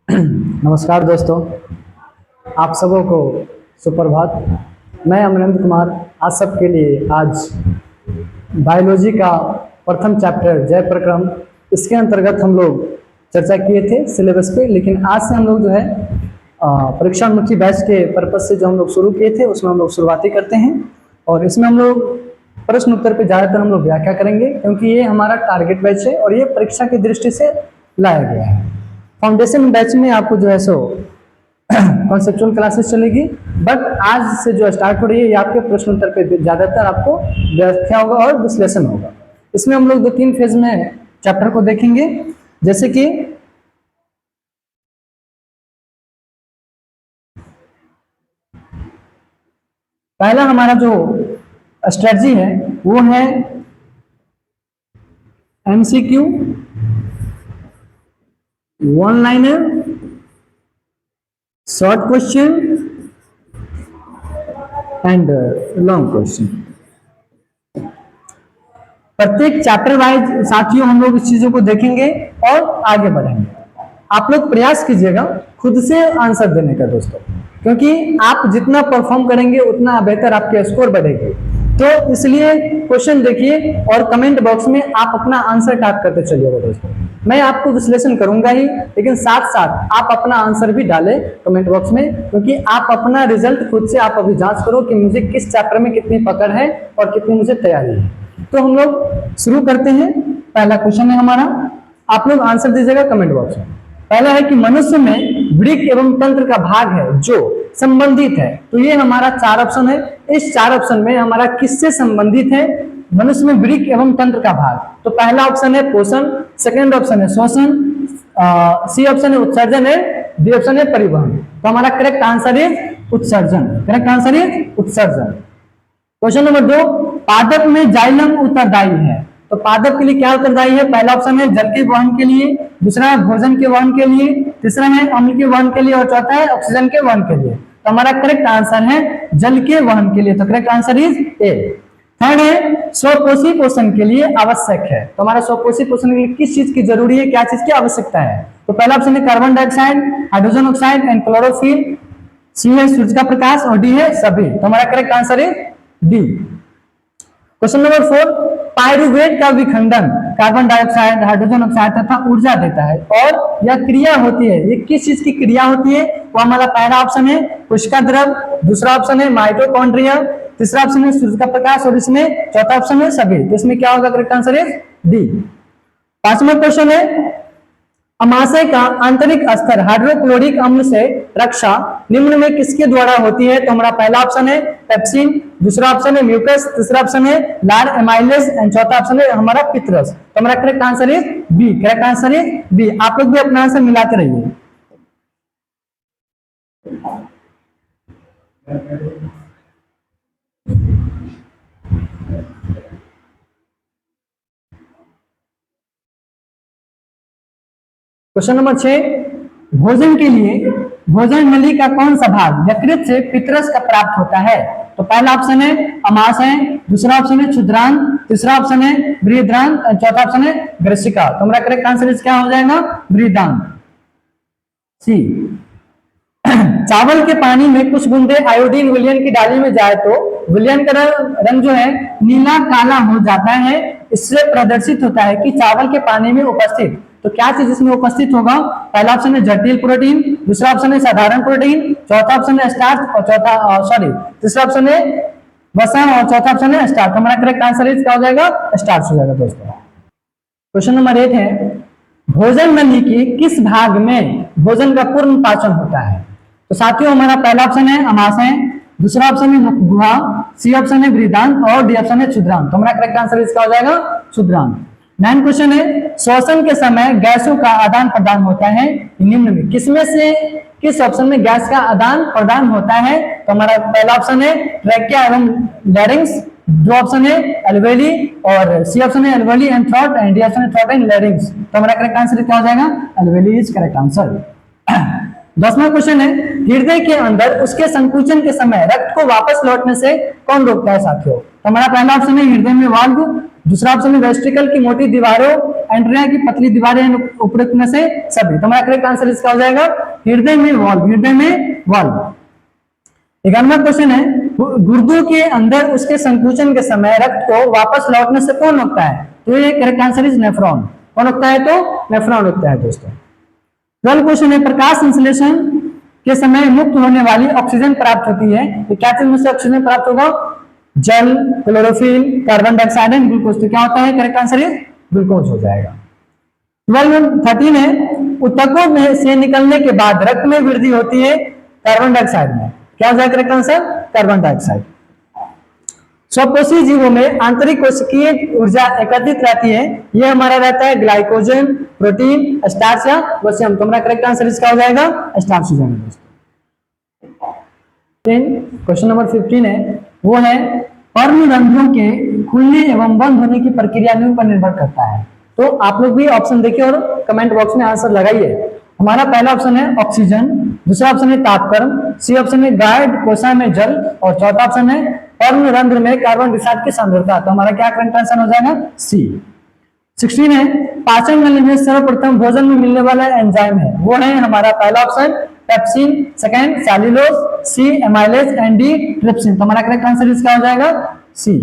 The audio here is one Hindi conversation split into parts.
नमस्कार दोस्तों, आप सबों को सुप्रभात। मैं अमरेंद्र कुमार आज सबके लिए आज बायोलॉजी का प्रथम चैप्टर जय प्रक्रम, इसके अंतर्गत हम लोग चर्चा किए थे सिलेबस पे। लेकिन आज से हम लोग जो है परीक्षामुखी बैच के पर्पज से जो हम लोग शुरू किए थे उसमें हम लोग शुरुआती करते हैं। और इसमें हम लोग प्रश्न उत्तर पे ज़्यादातर हम लोग व्याख्या करेंगे, क्योंकि ये हमारा टारगेट बैच है और ये परीक्षा की दृष्टि से लाया गया है। फाउंडेशन बैच में आपको जो है सो कॉन्सेप्चुअल क्लासेस चलेगी, बट आज से जो स्टार्ट हो रही है ये आपके प्रश्न उत्तर पे ज़्यादातर आपको व्याख्या होगा और विश्लेषण होगा। इसमें हम लोग 2-3 फेज में चैप्टर को देखेंगे, जैसे कि पहला हमारा जो स्ट्रेटजी है वो है MCQ, one liner, short question and long question. प्रत्येक चैप्टर वाइज साथियों हम लोग इस चीजों को देखेंगे और आगे बढ़ेंगे। आप लोग प्रयास कीजिएगा खुद से आंसर देने का दोस्तों, क्योंकि आप जितना परफॉर्म करेंगे उतना बेहतर आपके स्कोर बढ़ेगी। तो इसलिए क्वेश्चन देखिए और कमेंट बॉक्स में आप अपना आंसर टाइप करते चलिएगा दोस्तों। मैं आपको विश्लेषण करूंगा ही, लेकिन साथ साथ आप अपना आंसर भी डालें कमेंट बॉक्स में, क्योंकि आप अपना रिजल्ट खुद से आप अभी जांच करो कि मुझे किस चैप्टर में कितनी पकड़ है और कितनी मुझे तैयारी है। तो हम लोग शुरू करते हैं। पहला क्वेश्चन है हमारा, आप लोग आंसर दीजिएगा कमेंट बॉक्स में। पहला है कि मनुष्य में वृक्क एवं तंत्र का भाग है जो संबंधित है। तो ये हमारा 4 ऑप्शन है। इस 4 ऑप्शन में हमारा किससे संबंधित है? मनुष्य में वृक्क एवं तंत्र का भाग। तो पहला ऑप्शन है पोषण, सेकंड ऑप्शन है श्वसन, सी ऑप्शन है उत्सर्जन है, डी ऑप्शन है परिवहन। तो हमारा करेक्ट आंसर इज उत्सर्जन। करेक्ट आंसर इज उत्सर्जन। क्वेश्चन नंबर 2, पादप में जाइलम उत्तरदायी है। तो पादप के लिए क्या उत्तरदायी है? पहला ऑप्शन है जल के वहन के लिए, दूसरा है भोजन के वहन के लिए, तीसरा है अम्ल के वहन के लिए और चौथा है ऑक्सीजन के वहन के लिए। तो हमारा करेक्ट आंसर है जल के वहन के लिए। तो correct answer is a. Third है स्वपोषी पोषण के लिए आवश्यक है। तो हमारा स्वपोषी पोषण के लिए किस चीज की जरूरी है, क्या चीज की आवश्यकता है? तो पहला ऑप्शन है carbon dioxide, hydrogen oxide and chlorophyll, C है सूर्य का प्रकाश और डी है सभी। तो हमारा करेक्ट आंसर है डी। क्वेश्चन नंबर 4, पायरुवेट का विखंडन कार्बन डाइऑक्साइड, हाइड्रोजन ऑक्साइड तथा ऊर्जा देता है और यह क्रिया होती है। ये किस चीज की क्रिया होती है? वो हमारा पहला ऑप्शन है कोशिका द्रव, दूसरा ऑप्शन है माइटोकॉन्ड्रिया, तीसरा ऑप्शन है सूर्य का प्रकाश और इसमें चौथा ऑप्शन है सभी। तो इसमें क्या होगा? करेक्ट आंसर है डी। 5वां क्वेश्चन है अमाशय का आंतरिक स्तर हाइड्रोक्लोरिक अम्ल से रक्षा निम्न में किसके द्वारा होती है? तो हमारा पहला ऑप्शन है पेप्सिन, दूसरा ऑप्शन है म्यूकस, तीसरा ऑप्शन है लार एमाइलेज एंड चौथा ऑप्शन है हमारा पित्रस। तो हमारा करेक्ट आंसर है बी। करेक्ट आंसर है बी। आप लोग भी अपना आंसर मिलाते रहिए। क्वेश्चन नंबर 6, भोजन के लिए भोजन नली का कौन सा भाग यकृत से पित्रस का प्राप्त होता है? तो पहला ऑप्शन है अमाशय, दूसरा ऑप्शन है क्षुद्रांत, तीसरा ऑप्शन है बृहदांत, चौथा ऑप्शन है ग्रसिका। तो हमारा करेक्ट आंसर क्या हो जाएगा? बृहदांत, सी। चावल के पानी में कुछ बूंदे आयोडीन विलयन की डाली में जाए तो विलयन का रंग जो है नीला काला हो जाता है। इससे प्रदर्शित होता है कि चावल के पानी में उपस्थित, तो क्या चीज इसमें उपस्थित होगा? पहला ऑप्शन है जटिल प्रोटीन, दूसरा ऑप्शन है साधारण प्रोटीन, चौथा ऑप्शन है स्टार्च और तीसरा ऑप्शन है वसा और चौथा ऑप्शन है स्टार्च। हमारा करेक्ट आंसर इज क्या हो जाएगा? स्टार्च हो जाएगा दोस्तों। क्वेश्चन नंबर 8 है भोजन नली के किस भाग में भोजन का पूर्ण पाचन होता है? तो साथियों हमारा पहला ऑप्शन है अमाशय, दूसरा ऑप्शन है मुख गुहा, सी ऑप्शन है बृहदांत और डी ऑप्शन है क्षुद्रांत। तो हमारा करेक्ट आंसर इसका हो जाएगा क्षुद्रांत। 9 क्वेश्चन है श्वसन के समय गैसों का आदान प्रदान होता है निम्न में किसमें से किस ऑप्शन में गैस का आदान प्रदान होता है? तो हमारा पहला ऑप्शन है ट्रैकिया एवं लैरिंक्स, दो ऑप्शन है एल्वेली और सी ऑप्शन है alveoli and throat and D option है थ्रोट एंड लैरिंक्स। तो हमारा करेक्ट आंसर क्या हो जाएगा? Alveoli is correct answer. 10वां क्वेश्चन है, हृदय के अंदर उसके संकुचन के समय रक्त को वापस लौटने से कौन रोकता है साथियों? तो हमारा पहला ऑप्शन है हृदय में वाल्व, दूसरा ऑप्शन है वेस्ट्रिकल की मोटी दीवारों, एंट्रिया की पतली दीवारें, उपरोक्त में से सभी। तो हमारा करेक्ट आंसर इसका हो जाएगा हृदय में वाल्व, हृदय में वाल्व। 11वां क्वेश्चन है, गुर्दों के अंदर उसके संकुचन के समय रक्त को वापस लौटने से कौन रोकता है? तो ये करेक्ट आंसर इज नेफ्रॉन। कौन रोकता है? तो नेफ्रॉन रोकता है दोस्तों। 12वां क्वेश्चन है, प्रकाश संश्लेषण के समय मुक्त होने वाली ऑक्सीजन प्राप्त होती है, तो क्या चीज में से ऑक्सीजन प्राप्त होगा? जल, chlorophyll, carbon dioxide and glucose. तो क्या होता है? करेक्ट आंसर इज ग्लूकोज हो जाएगा। 13 है, ऊतकों में से निकलने के बाद रक्त में वृद्धि होती है कार्बन डाइऑक्साइड में। क्या हो जाएगा करेक्ट आंसर? Carbon dioxide. स्वकोषीय जीवों में आंतरिक कोशिकीय ऊर्जा एकत्रित रहती है, यह हमारा रहता है ग्लाइकोजन, प्रोटीन, स्टार्च या वसीयम। तो हमारा करेक्ट आंसर इसका हो जाएगा स्टार्च हो जाएगा दोस्तों। क्वेश्चन नंबर 15 है, वो है पर्म रंध्रों के खुलने एवं बंद होने की प्रक्रिया निम्न पर निर्भर करता है। तो आप लोग भी ऑप्शन देखिए और कमेंट बॉक्स में आंसर लगाइए। हमारा पहला ऑप्शन है ऑक्सीजन, दूसरा ऑप्शन है तापक्रम, सी ऑप्शन है गार्ड कोशा में जल, और चौथा ऑप्शन है पर्म रंध्र में कार्बन डाइऑक्साइड की सांद्रता। तो हमारा क्या करेक्ट आंसर हो जाएगा? सी। 16 है, पाचन नली में सर्वप्रथम भोजन में मिलने वाला एंजाइम है, वो है हमारा पहला option pepsin, second cellulose, C amylase and D trypsin. तो हमारा करेक्ट आंसर इसका हो जाएगा सी।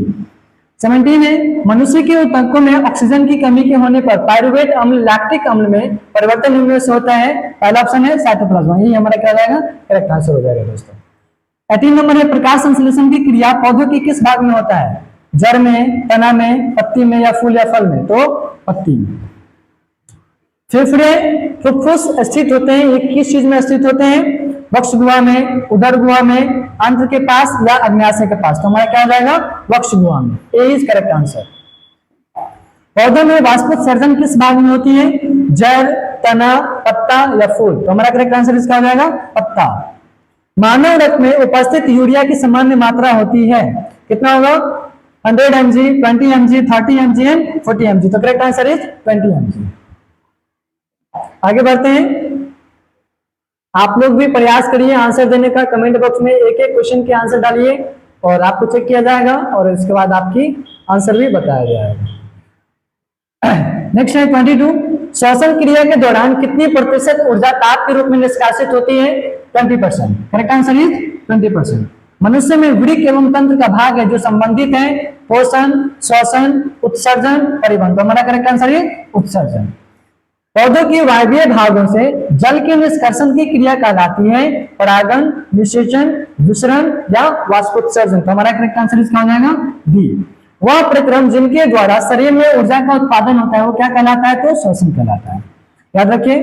17 है, मनुष्य के ऊतकों में ऑक्सीजन की कमी के होने पर पायरुवेट अम्ल लैक्टिक अम्ल में परिवर्तन निम्न से होता है। पहला ऑप्शन है साइटोप्लाज्मा, यही हमारा क्या हो जाएगा? करेक्ट आंसर हो जाएगा दोस्तों। 18 नंबर है, प्रकाश संश्लेषण की क्रिया पौधों के किस भाग में होता है? जड़ में, तना में, पत्ती में या फूल या फल में? तो पत्ती में। फेफड़े फुफ्फुस स्थित होते हैं, ये किस चीज में स्थित होते हैं? वक्ष गुहा में, उदर गुहा में, अंत्र के पास या अग्न्याशय के पास। तो हमारा क्या हो जाएगा? वक्ष गुहा में। ए इज करेक्ट आंसर। पौधों में वाष्पोत्सर्जन किस भाग में होती है? जड़, तना, पत्ता या फूल? तो हमारा करेक्ट आंसर इसका हो जाएगा पत्ता। मानव रक्त में उपस्थित यूरिया की सामान्य मात्रा होती है, कितना होगा? 100 mg, 20 mg, 30 mg and 40 mg। तो करेक्ट आंसर इज 20 mg। आगे बढ़ते हैं, आप लोग भी प्रयास करिए आंसर देने का। कमेंट बॉक्स में एक एक क्वेश्चन के आंसर डालिए और आपको चेक किया जाएगा और इसके बाद आपकी आंसर भी बताया जाएगा। नेक्स्ट है 22, श्वसन क्रिया के दौरान कितनी प्रतिशत ऊर्जा ताप के रूप में निष्कासित होती है? 20%। Correct answer is 20%। मनुष्य में वृक्क एवं तंत्र का भाग है जो संबंधित है पोषण, श्वसन, उत्सर्जन, परिवहन। तो हमारा करेक्ट आंसर है उत्सर्जन। पौधों के वायवीय भागों से जल के निष्कर्षण की क्रिया कहलाती है परागण, निषेचन, विसरण या वाष्पोत्सर्जन। तो हमारा करेक्ट आंसर इसका हो जाएगा बी। वह प्रक्रम जिनके द्वारा शरीर में ऊर्जा का उत्पादन होता है वो क्या कहलाता है? तो श्वसन कहलाता है। याद रखिए,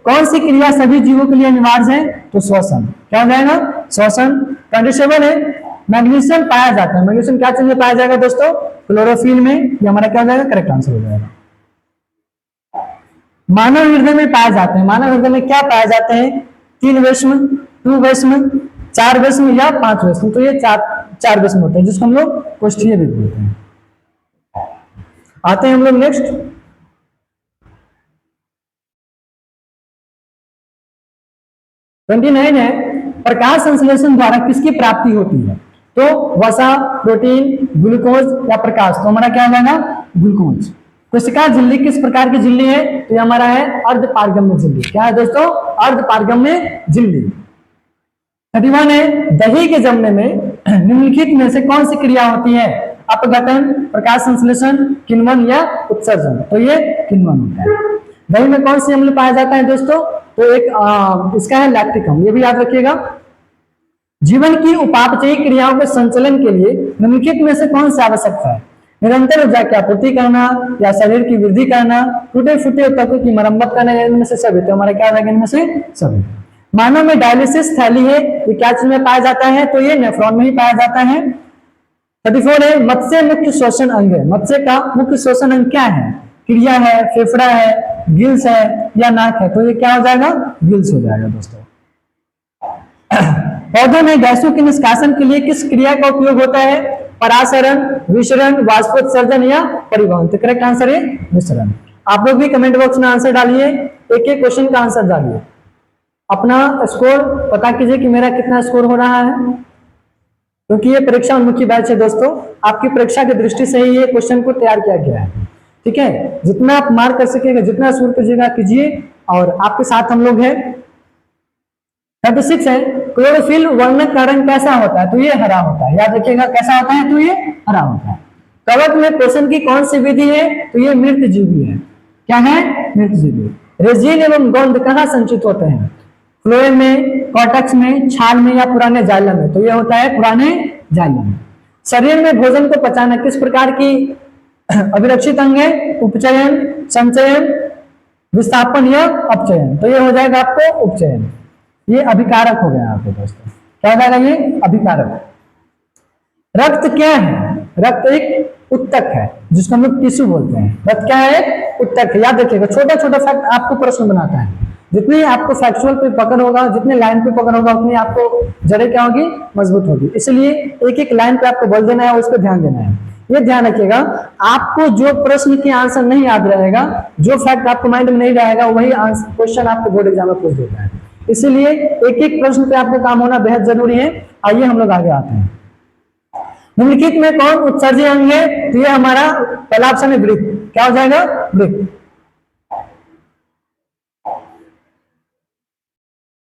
कौन सी क्रिया सभी जीवों के लिए अनिवार्य है? तो श्वसन। क्या हो जाएगा? श्वसन। 27 है, मैग्नीशियम पाया जाता है, मैग्नीशियम क्या चीज में पाया जाएगा दोस्तों? क्लोरोफिल में। ये हमारा क्या हो जाएगा? करेक्ट आंसर हो जाएगा। मानव हृदय में पाए जाते हैं, मानव हृदय में क्या पाए जाते हैं? 3 वेश्म, 2 वेश्म, 4 वेश्म या 5 वेश्म। तो ये चार वेश्म होते हैं जिसको हम लोग कोष्ठीय भी बोलते हैं। आते हैं हम लोग नेक्स्ट 29 है, प्रकाश संश्लेषण द्वारा किसकी प्राप्ति होती है? तो वसा, प्रोटीन, ग्लूकोज या प्रकाश। तो हमारा क्या हो जाएगा? ग्लूकोज। कोशिका झिल्ली किस प्रकार की झिल्ली है? तो ये हमारा है अर्धपारगम्य झिल्ली। क्या है दोस्तों? अर्धपारगम्य झिल्ली। 31 है, दही के जमने में निम्नलिखित में से कौन सी क्रिया होती है? अपघटन, प्रकाश संश्लेषण, किण्वन या उत्सर्जन। तो ये किण्वन होता है। दही में कौन सी अम्ल पाया जाता है दोस्तों? तो एक इसका है लैक्टिक अम्ल, ये भी याद रखिएगा। जीवन की उपापचयी क्रियाओं के संचालन के लिए निम्नलिखित में से कौन सी आवश्यकता है? निरंतर ऊर्जा की आपूर्ति करना या शरीर की वृद्धि करना, टूटे फूटे ऊतकों की मरम्मत करना, इनमें से सभी। तो हमारा क्या रहेगा? इनमें से सभी। मानव में डायलिसिस थैली है, ये क्या चीज में पाया जाता है? तो ये नेफ्रॉन में ही पाया जाता है। 34 है, मत्स्य मुख्य श्वसन अंग है, मत्स्य का मुख्य श्वसन अंग क्या है? क्रिया है, फेफड़ा है, गिल्स है या नाक है? तो ये क्या हो जाएगा? गिल्स हो जाएगा दोस्तों। पौधों में गैसों के निष्कासन के लिए किस क्रिया का उपयोग होता है? परासरण, विसरण, वाष्पोत्सर्जन या परिवहन। तो करेक्ट आंसर है विसरण। आप लोग भी कमेंट बॉक्स में आंसर डालिए, एक एक क्वेश्चन का आंसर डालिए। अपना स्कोर पता कीजिए कि मेरा कितना स्कोर हो रहा है, क्योंकि ये परीक्षा उन्मुखी बैच है दोस्तों, आपकी परीक्षा की दृष्टि से ही ये क्वेश्चन को तैयार किया गया है। ठीक है, जितना आप मार्क कर सकेगा, जितना शुरू कीजिएगा कीजिए। और आपके साथ हम लोग हैं। 36 है, क्लोरोफिल वर्णक का रंग कैसा होता है? तो ये हरा होता है, याद रखिएगा कैसा होता है? तो ये हरा होता है। कवक में पोषण की कौन सी विधि है? तो ये मृतजीवी है। क्या है? मृतजीवी। रेजिन एवं गोंद कहाँ संचित होते हैं? फ्लोएम में, कॉर्टेक्स में, छाल में या पुराने जाइलम में? तो ये होता है पुराने जाइलम में। शरीर में भोजन को पचाना किस प्रकार की अभिरक्षित अंग है? उपचयन, संचयन, विस्थापन या अपचयन? तो ये हो जाएगा आपको उपचयन। ये अभिकारक हो गया आपके दोस्तों। क्या हो जाएगा? ये अभिकारक। रक्त क्या है? रक्त एक उत्तक है, जिसको हम लोग टिश्यू बोलते हैं। रक्त क्या है? उत्तक है। याद रखिएगा, छोटा छोटा फैक्ट आपको प्रश्न बनाता है। जितनी आपको फैक्चुअल पे पकड़ होगा, जितने लाइन पे पकड़ होगा, उतनी आपको जड़ें क्या होगी? मजबूत होगी। इसलिए एक एक लाइन पे आपको बोल देना है, उस पर ध्यान देना है। ये ध्यान रखिएगा, आपको जो प्रश्न की आंसर नहीं याद रहेगा, जो फैक्ट आपको माइंड में नहीं रहेगा, वही आंसर क्वेश्चन आपको बोर्ड एग्जाम में पूछ देता है। इसीलिए एक एक प्रश्न पे आपको काम होना बेहद जरूरी है। आइए हम लोग आगे आते हैं। निम्नलिखित में कौन उत्सर्जी अंग है? तो ये हमारा पहला ऑप्शन है वृक्क। क्या हो जाएगा? वृक्क।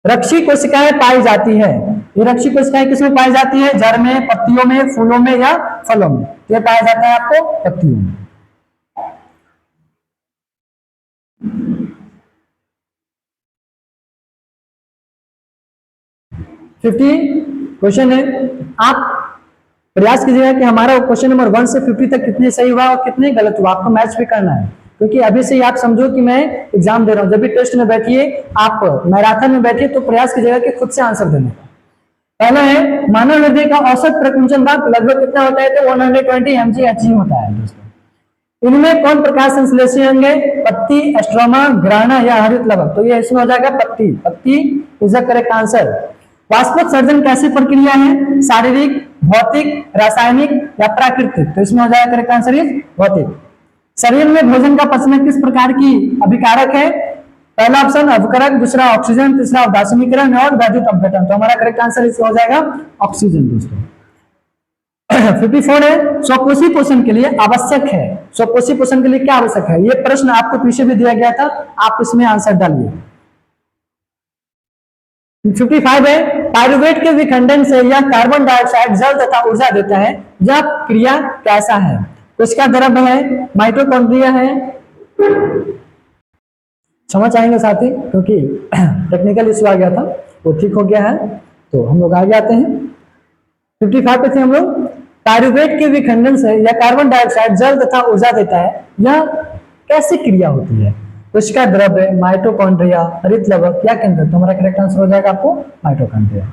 रक्षी कोशिकाएं पाई जाती है। ये रक्षी कोशिकाएं किसमें पाई जाती है? जड़ में, पत्तियों में, फूलों में या फलों में? ये पाया जाता है आपको पत्तियों में। 50 क्वेश्चन है। आप प्रयास कीजिएगा कि हमारा क्वेश्चन नंबर 1 से 50 तक कितने सही हुआ और कितने गलत हुआ। आपको मैच भी करना है, क्योंकि अभी से ही आप समझो कि मैं एग्जाम दे रहा हूं। जब भी टेस्ट में बैठिए, आप मैराथन में बैठिए, तो प्रयास कीजिएगा कि खुद से आंसर देने का। पहला है, मानव हृदय का औसत प्रकुंचन दाब लगभग कितना होता है? तो 120 mg/h होता है दोस्तों। इनमें कौन प्रकाश संश्लेषी अंग है? पत्ती, एस्ट्रोमा, ग्राना या हरित लवक? तो ये इसमें हो जाएगा पत्ती। पत्ती इज द करेक्ट आंसर। वाष्पोत्सर्जन कैसी प्रक्रिया है? शारीरिक, भौतिक, रासायनिक या प्राकृतिक? तो इसमें हो जाएगा करेक्ट आंसर इज भौतिक। शरीर में भोजन का पचना किस प्रकार की अभिकारक है? पहला ऑप्शन अवकरक, दूसरा ऑक्सीजन, तीसरा अवदासमीकरण और वैद्युत अपघटन। तो हमारा करेक्ट आंसर इसमें हो जाएगा ऑक्सीजन दोस्तों। 54 है, स्वकोषी पोषण के लिए आवश्यक है। स्वकोषी पोषण के लिए क्या आवश्यक है? ये प्रश्न आपको पीछे भी दिया गया था, आप इसमें आंसर डालिए। 55 है, पायरुवेट के विखंडन से यह कार्बन डाइऑक्साइड जल तथा ऊर्जा देता है, यह क्रिया कैसा है? तो इसका द्रव्य है, माइटोकॉन्ड्रिया है। समझ आएंगे साथी, क्योंकि टेक्निकल इश्यू आ गया था, वो ठीक हो गया है। तो हम लोग आगे आते हैं। 55 पे थे हम लोग। पायरुवेट के विखंडन से यह कार्बन डाइऑक्साइड जल तथा ऊर्जा देता है, यह कैसी क्रिया होती है? तो इसका द्रव्य माइटोकॉन्ड्रिया, हरित लवक या केंद्रक? तो हमारा करेक्ट आंसर हो जाएगा आपको माइटोकॉन्ड्रिया।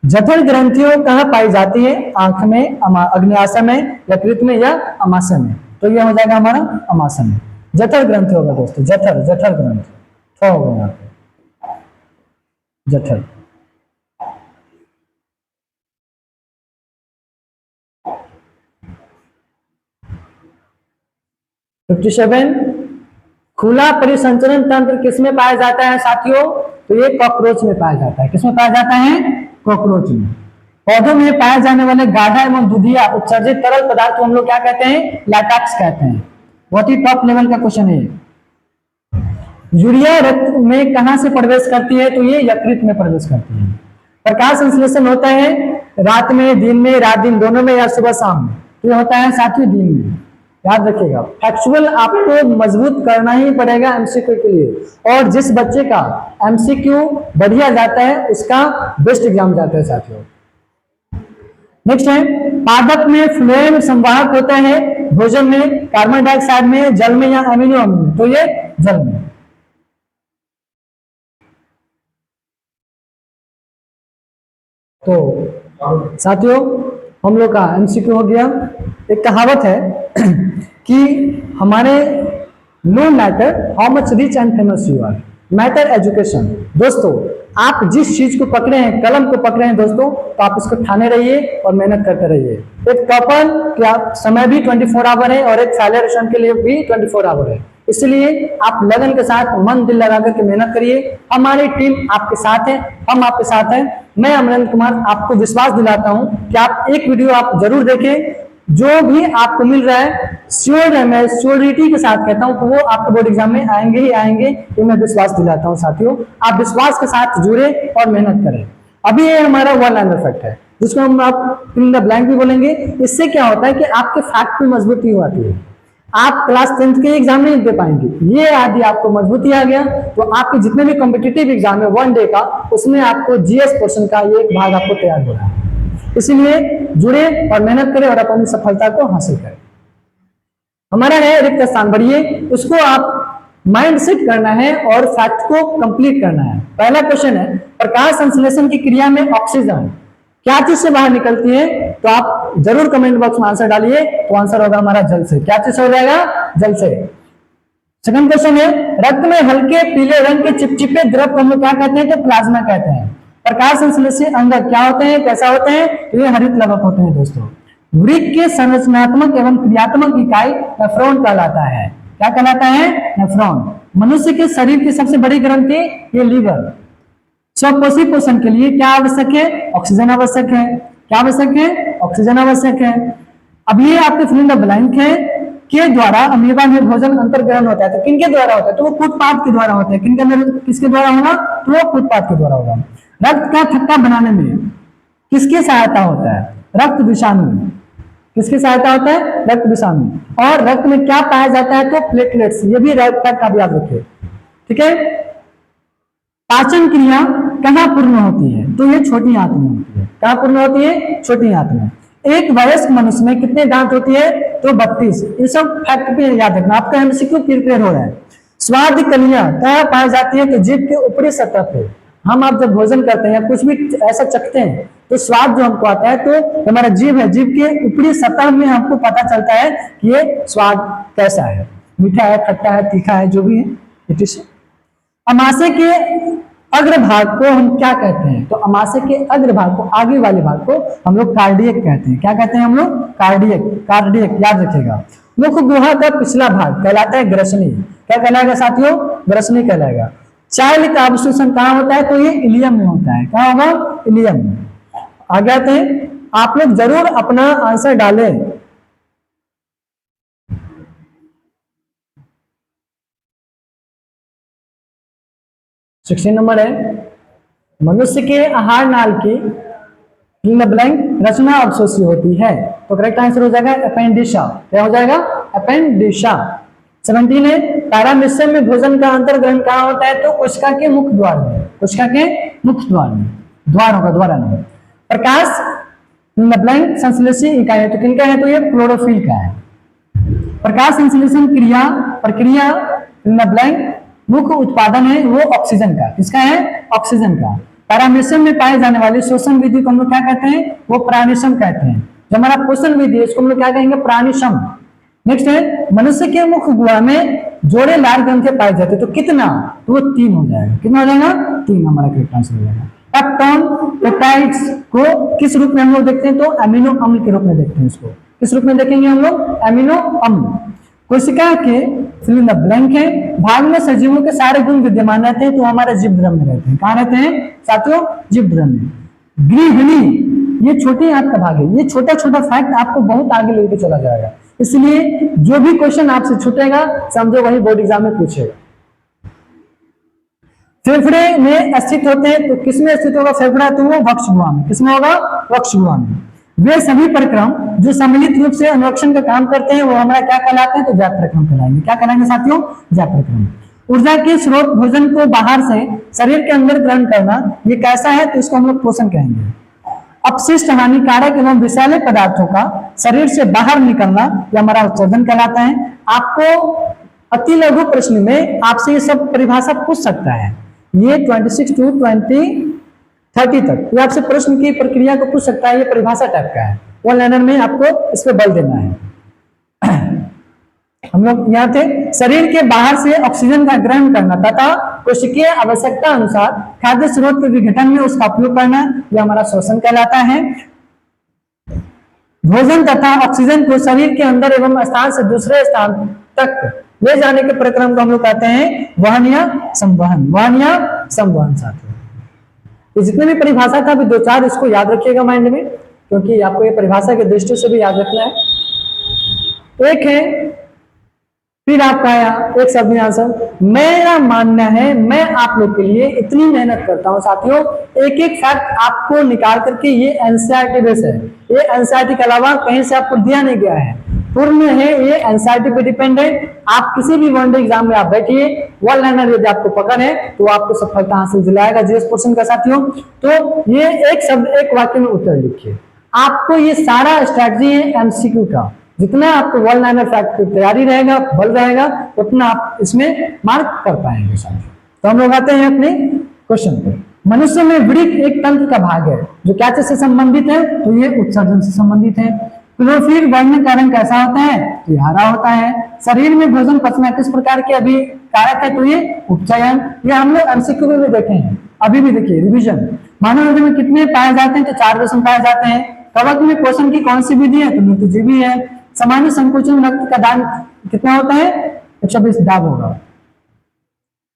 जठर ग्रंथियों कहाँ पाई जाती है? आंख में, अग्न्याशय में, यकृत में या अमाशय में? तो यह हो जाएगा हमारा अमाशय में। जठर ग्रंथि होगा दोस्तों, जठर ग्रंथि होगा यहाँ पे, जठर। खुला परिसंचरण तंत्र किसमें पाया जाता है साथियों? तो ये कॉकरोच में पाया जाता है। किसमें पाया जाता है? कॉकरोच में। पौधों में पाए जाने वाले गाढ़ा एवं दुधिया उत्सर्जित तरल पदार्थ को हम लोग क्या कहते हैं? लैटेक्स कहते हैं। बहुत ही टॉप लेवल का क्वेश्चन है। यूरिया रक्त में कहां से प्रवेश करती है? तो ये यकृत में प्रवेश करती है। प्रकाश संश्लेषण होता है रात में, दिन में, रात दिन दोनों में या सुबह शाम में? तो ये होता है साथियों दिन में। याद रखिएगा, फैक्चुअल आपको मजबूत करना ही पड़ेगा एमसीक्यू के लिए। और जिस बच्चे का एमसीक्यू बढ़िया जाता है, उसका बेस्ट एग्जाम जाता है साथियों। नेक्स्ट है, पादप में फ्लोएम संवाहक होता है, भोजन में, कार्बन डाइऑक्साइड में, जल में या अमीनो अम्ल में? तो ये जल में। तो साथियों हम लोग का एमसीक्यू हो गया। एक कहावत है कि हमारे no matter how much rich and famous you are, matter education. दोस्तों आप जिस चीज को पकड़े हैं, कलम को पकड़े हैं दोस्तों, तो आप इसको ठाने रहिए और मेहनत करते रहिए। एक टॉपर क्या समय भी 24 आवर है और एक फेलियर के लिए भी 24 आवर है, इसलिए आप लगन के साथ मन दिल लगा करके मेहनत करिए। हमारी टीम आपके साथ है, हम आपके साथ हैं। मैं अमरेंद्र कुमार आपको विश्वास दिलाता हूं कि आप एक वीडियो आप जरूर देखें, जो भी आपको मिल रहा है श्योर है, मैं श्योरिटी के साथ कहता हूं कि वो आपके बोर्ड एग्जाम में आएंगे ही आएंगे, ये मैं विश्वास दिलाता हूं। साथियों आप विश्वास के साथ जुड़े और मेहनत करें। अभी ये हमारा वन लाइनर फैक्ट है जिसको हम आप फिल इन द ब्लैंक भी बोलेंगे। इससे क्या होता है कि आपके फैक्ट में मजबूती होती है, आप क्लास 10th के एग्जाम नहीं दे पाएंगे। ये यदि आपको मजबूती आ गया तो आपके जितने भी कॉम्पिटिटिव एग्जाम है 1 डे का, उसमें आपको जीएस पोर्शन का ये एक भाग आपको तैयार हो रहा है। इसलिए जुड़े और मेहनत करें और अपनी सफलता को हासिल करें। हमारा है रिक्त स्थान भरिए, उसको आप माइंड सेट करना है और फैक्ट को कंप्लीट करना है। पहला क्वेश्चन है प्रकाश संश्लेषण की क्रिया में ऑक्सीजन क्या चीज से बाहर निकलती है, तो आप जरूर कमेंट बॉक्स में आंसर डालिए। तो आंसर होगा हमारा जल से। क्या चीज हो जाएगा? जल से। सेकंड क्वेश्चन है रक्त में हल्के पीले रंग के चिपचिपे द्रव को हम लोग क्या कहते हैं? तो प्लाज्मा कहते हैं। प्रकाश संश्लेषी अंग क्या होते हैं, कैसा होते हैं? तो ये हरित लवक होते हैं दोस्तों। वृक्क के संरचनात्मक एवं क्रियात्मक इकाई नेफ्रॉन कहलाता है। क्या कहलाता है? नेफ्रॉन। मनुष्य के शरीर की सबसे बड़ी ग्रंथि ये लीवर। स्वकोषी पोषण के लिए क्या आवश्यक है? ऑक्सीजन आवश्यक है। क्या आवश्यक है? ऑक्सीजन आवश्यक है। अब ये आपके फिल इन द ब्लैंक है के द्वारा अमीबा में भोजन अंतर्ग्रहण होता है, तो किनके द्वारा होता है? तो वो फुटपाथ के द्वारा होता है। किनके अंदर, किसके द्वारा होगा? तो वो फुटपाथ के द्वारा होगा। रक्त का थक्का बनाने में किसकी सहायता होता है? रक्त विषाणु। किसकी सहायता होता है? रक्त विषाणु। और रक्त में क्या पाया जाता है? तो प्लेटलेट्स। ये भी रक्त का याद रखिए, ठीक है। पाचन क्रिया कहाँ पूर्ण होती है? तो ये छोटी आंत में होती है। कहाँ पूर्ण होती है? छोटी आंत में। एक वयस्क मनुष्य में कितने दांत होती है? तो 32। ये सब फैक्ट पे याद रखना, आपका एमसीक्यू प्रिपेयर हो रहा है। स्वाद कलियां कहाँ पाई जाती है? तो जीभ के ऊपरी सतह पे। हम आप जब भोजन करते हैं या कुछ भी ऐसा चखते हैं तो स्वाद जो हमको आता है, तो हमारा जीभ है, जीभ के ऊपरी सतह में हमको पता चलता है कि ये स्वाद कैसा है, मीठा है, खट्टा है, तीखा है, जो भी है। इट इज अमाशय के अग्रभाग को हम क्या कहते हैं? तो अमाशय के अग्रभाग को, आगे वाले भाग को हम लोग कार्डियक कहते हैं। क्या कहते हैं हम लोग? कार्डियक। कार्डियक याद रखिएगा। मुख गुहा का पिछला भाग कहलाता है ग्रसनी। क्या कहलाएगा साथियों? ग्रसनी कहलाएगा। चाइल्ड का अवशोषण कहाँ होता है? तो ये इलियम में होता है। क्या होगा? इलियम में। आगे आते हैं, आप लोग जरूर अपना आंसर डालें। 16 नंबर है मनुष्य के आहार नाल की इन द ब्लैंक रचना अवशोषी होती है। तो करेक्ट आंसर हो जाएगा अपेंडिशा। क्या हो जाएगा? अपेंडिशा। 17 है पैरामिश्रण में भोजन का अंतर्ग्रहण कहाँ होता है? तो कोशिका के मुख द्वार में। कोशिका के मुख द्वार में। द्वार होगा, द्वारा नहीं। प्रकाश इन द ब्लैंक संश्लेषी इकाई है, तो किनका है? तो ये क्लोरोफिल का है। प्रकाश संश्लेषण क्रिया प्रक्रिया इन द ब्लैंक मुख्य उत्पादन है वो ऑक्सीजन का। किसका है? ऑक्सीजन का। पैरामिश्रण में पाए जाने वाली शोषण विधि को हम लोग क्या कहते हैं? वो प्राणिशम कहते हैं। जो हमारा पोषण विधि है इसको हम लोग क्या कहेंगे? प्राणिशम। नेक्स्ट है मनुष्य के मुख गुहा में जोड़े लाल ग्रंथि पाए जाते हैं, तो कितना? तो वो 3 हो जाएगा। कितना हो जाएगा? 3 हमारा करेक्ट आंसर हो जाएगा। पेप्टोन पेप्टाइड्स को किस रूप में हम लोग देखते हैं? तो अमीनो अम्ल के रूप में देखते हैं। इसको किस रूप में देखेंगे हम लोग? अमीनो अम्ल। कोशिका के फिल इन द ब्लैंक है भाग में सजीवों के सारे गुण विद्यमान रहते हैं, तो हमारे जीव द्रव में रहते हैं। कहाँ रहते हैं साथियों? जीव द्रव में। गृहिणी ये छोटी आंत का भाग है। ये छोटा छोटा फैक्ट आपको बहुत आगे लेके चला जाएगा, इसलिए जो भी क्वेश्चन आपसे छूटेगा समझो वही बोर्ड एग्जाम में पूछेगा। फेफड़े में स्थित होते हैं, तो किसमें स्थित होगा फेफड़ा? तो वो वक्ष गुहा में। किसमें होगा? वक्ष गुहा में। वे सभी प्रक्रम जो सम्मिलित रूप से अनुरक्षण का काम करते हैं वो हमारा क्या कहलाते हैं? तो ज्ञात प्रक्रम कहलाएंगे। क्या कहलाएंगे साथियों? ज्ञात प्रक्रम। ऊर्जा के स्रोत भोजन को बाहर से शरीर के अंदर ग्रहण करना, ये कैसा है? तो इसको हम लोग पोषण कहेंगे। अपशिष्ट हानिकारक एवं विषैले पदार्थों का शरीर से बाहर निकलना, यह हमारा उत्सर्जन कहलाता है। आपको अति लघु प्रश्न में आपसे ये सब परिभाषा पूछ सकता है। ये 26 to 30 तक ये आपसे प्रश्न की प्रक्रिया को पूछ सकता है। ये परिभाषा टाइप का है। वन लाइनर में आपको इस पे बल देना है। हम लोग यहाँ थे, शरीर के बाहर से ऑक्सीजन का ग्रहण करना तथा कोशिकीय आवश्यकता अनुसार खाद्य स्रोत के विघटन में उसका उपयोग करना, यह हमारा श्वसन कहलाता है। भोजन तथा ऑक्सीजन को शरीर के अंदर एवं स्थान से दूसरे स्थान तक ले जाने के प्रक्रम को हम लोग कहते हैं वहन या संवहन, वहन या संवहन। साथियों, ये जितने भी परिभाषा था अभी 2-4 इसको याद रखिएगा माइंड में, क्योंकि आपको ये परिभाषा के दृष्टि से भी याद रखना है। एक है, फिर आपका आया एक शब्द आंसर, मेरा मानना है, मैं आप लोग के लिए इतनी मेहनत करता हूं साथियों, एक एक फैक्ट आपको निकाल करके, ये एनसीईआरटी बेस है, ये एनसीईआरटी के अलावा कहीं से आपको दिया नहीं गया है, पूर्ण है, ये एनसीईआरटी पे डिपेंड है। आप किसी भी वनडे एग्जाम में आप बैठिए, वन लाइनर यदि आपको पकड़ है तो आपको सफलता हासिल दिलाएगा जीएस पोर्शन का साथियों। तो ये एक शब्द एक वाक्य में उत्तर लिखिए, आपको ये सारा स्ट्रैटेजी है एमसीक्यू का, जितना आपको वन लाइनर फैक्ट की तैयारी रहेगा, बल रहेगा, उतना आप इसमें मार्क कर पाएंगे साथियों। तो हम लोग आते हैं अपने क्वेश्चन पे। मनुष्य में वृक्क एक तंत्र का भाग है जो क्या चीज से संबंधित है, तो ये उत्सर्जन से संबंधित है। क्लोरोफिल बढ़ने का रंग कैसा होता है, तो ये हरा होता है। शरीर में भोजन पचना किस प्रकार के अभी कारक है, तो ये उपचयन। ये हम लोग एमसीक्यू में देखे हैं, अभी भी देखिए रिवीजन। मानव हृदय में कितने पाए जाते हैं, तो 4 रेशम पाए जाते हैं। कवक में पोषण की कौन सी विधि है, तो मृत्युजीवी है। सामान्य संकोचन रक्त का दान कितना होता है, 120 दाब होगा।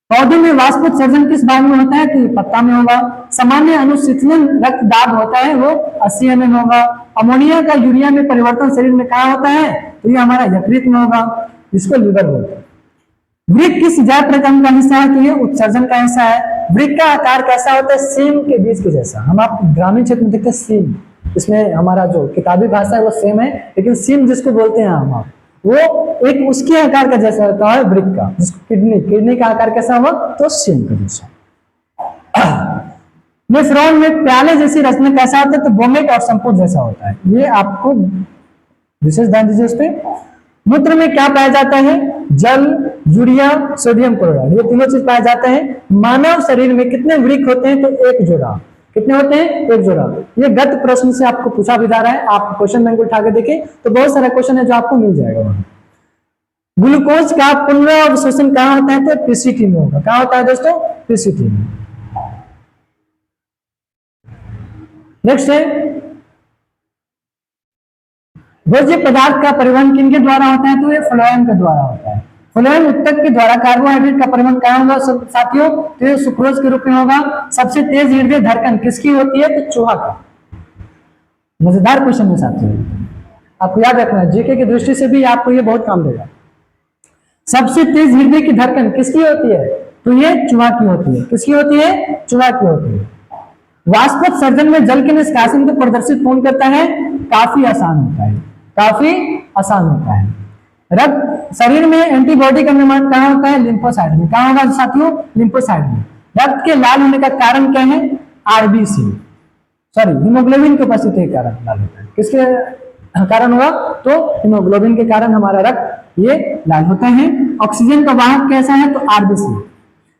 पौधे में वाष्पोत्सर्जन किस भाग में होता है, तो ये पत्ता में होगा। सामान्य अनुशीतलन रक्त दाब होता है वो 80 mm होगा। अमोनिया का यूरिया में परिवर्तन शरीर में कहाँ होता है, तो ये हमारा यकृत में होगा, जिसको लीवर बोलते हैं। वृक्क किस जात प्रक्रम का हिस्सा है, तो ये उत्सर्जन का हिस्सा है। वृक्क का आकार कैसा होता है, सेम के बीज के जैसा। हम आप ग्रामीण क्षेत्र में देखते हैं सीम, इसमें हमारा जो किताबी भाषा है वो सेम है, लेकिन सीम जिसको बोलते हैं हम वो एक उसके आकार का जैसा होता है वृक्क का, जिसको किडनी का आकार कैसा हुआ, तो सेम का जैसा। ये फ्रॉन में प्याले जैसी रचना कैसा होता है, तो वोमेट और संपूर्ण जैसा होता है। ये आपको विशेष ध्यान दीजिए उस पर। मूत्र में क्या पाया जाता है, जल, यूरिया, सोडियम क्लोराइड, ये तीनों चीज पाया जाता है। मानव शरीर में कितने वृक्क होते हैं, तो 1 जोड़ा। कितने होते हैं, 1 जोड़ा। ये गत प्रश्न से आपको पूछा भी जा रहा है, आप क्वेश्चन बैंक उठा के देखें तो बहुत सारा क्वेश्चन है जो आपको मिल जाएगा वहां। ग्लूकोज का पुनर्अवशोषण कहाँ होता है, तो पीसीटी में होगा। कहाँ होता है दोस्तों, पीसीटी में। नेक्स्ट है, भोज्य पदार्थ का परिवहन किनके द्वारा होता है, तो ये फ्लोएम के द्वारा होता है। फ्लोएम उत्तक के द्वारा कार्बोहाइड्रेट का परिवहन कहाँ होगा साथियों, तो ये सुक्रोज के रूप में होगा। सबसे तेज हृदय धड़कन किसकी होती है, तो चूहा का। मजेदार क्वेश्चन है साथियों, आपको याद रखना है, जीके की दृष्टि से भी आपको ये बहुत काम देगा। सबसे तेज हृदय की धड़कन किसकी होती है, तो ये चूहा की होती है। किसकी होती है, चूहा की होती है। वाष्पोत्सर्जन में जल के निष्कासन को प्रदर्शित कौन करता है, काफी आसान होता है, काफी आसान होता है। रक्त शरीर में एंटीबॉडी का निर्माण कहाँ होता है, लिम्फोसाइट में। कहाँ होगा साथियों, लिम्फोसाइट में। रक्त के लाल होने का कारण क्या है, आरबीसी, सॉरी हीमोग्लोबिन की उपस्थिति के कारण लाल होता है। किसके कारण होगा, तो हीमोग्लोबिन के कारण हमारा रक्त ये लाल होता है। ऑक्सीजन का वाहक कैसा है, तो आरबीसी।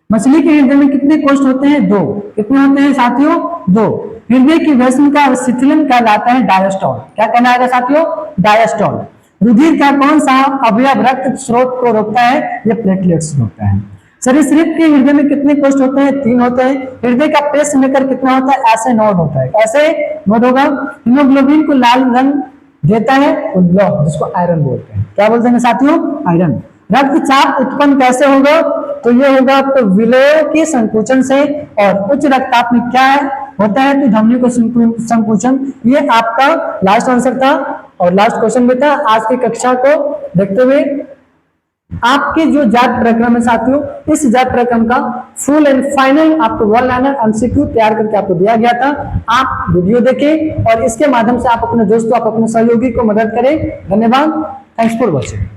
मछली के हृदय में कितने कोष्ठ होते हैं, 2। कितने होते हैं साथियों, 2। हृदय की वैष्णव का शिथिलन कहलाता है डायस्टोल। क्या कहलाएगा साथियों, डायस्टोल। रुधिर का कौन सा अवयव रक्त स्रोत को रोकता है, ये प्लेटलेट्स रोकता है। सरीसृप के हृदय में कितने कोष्ठ होते हैं, 3 होते हैं। हृदय का पेसमेकर कितना होता है, ऐसे नोड होता है। ऐसे नोड होगा। हीमोग्लोबिन को लाल रंग देता है लौह, जिसको आयरन बोलते हैं। क्या बोलते हैं साथियों, आयरन। रक्तचाप उत्पन्न कैसे होगा, तो ये होगा आपको विलय के संकुचन से। और उच्च रक्तचाप में क्या है होता है, तो धमनियों का संकुचन। ये आपका लास्ट आंसर था और लास्ट क्वेश्चन भी था। आज की कक्षा को देखते हुए आपके जो जात प्रक्रम है साथियों, इस जात प्रक्रम का फुल एंड फाइनल आपको वन लाइनर एमसीक्यू तैयार करके आपको दिया गया था। आप वीडियो देखें और इसके माध्यम से आप अपने दोस्तों, आप अपने सहयोगी को मदद करें। धन्यवाद, थैंक्स फॉर वॉचिंग।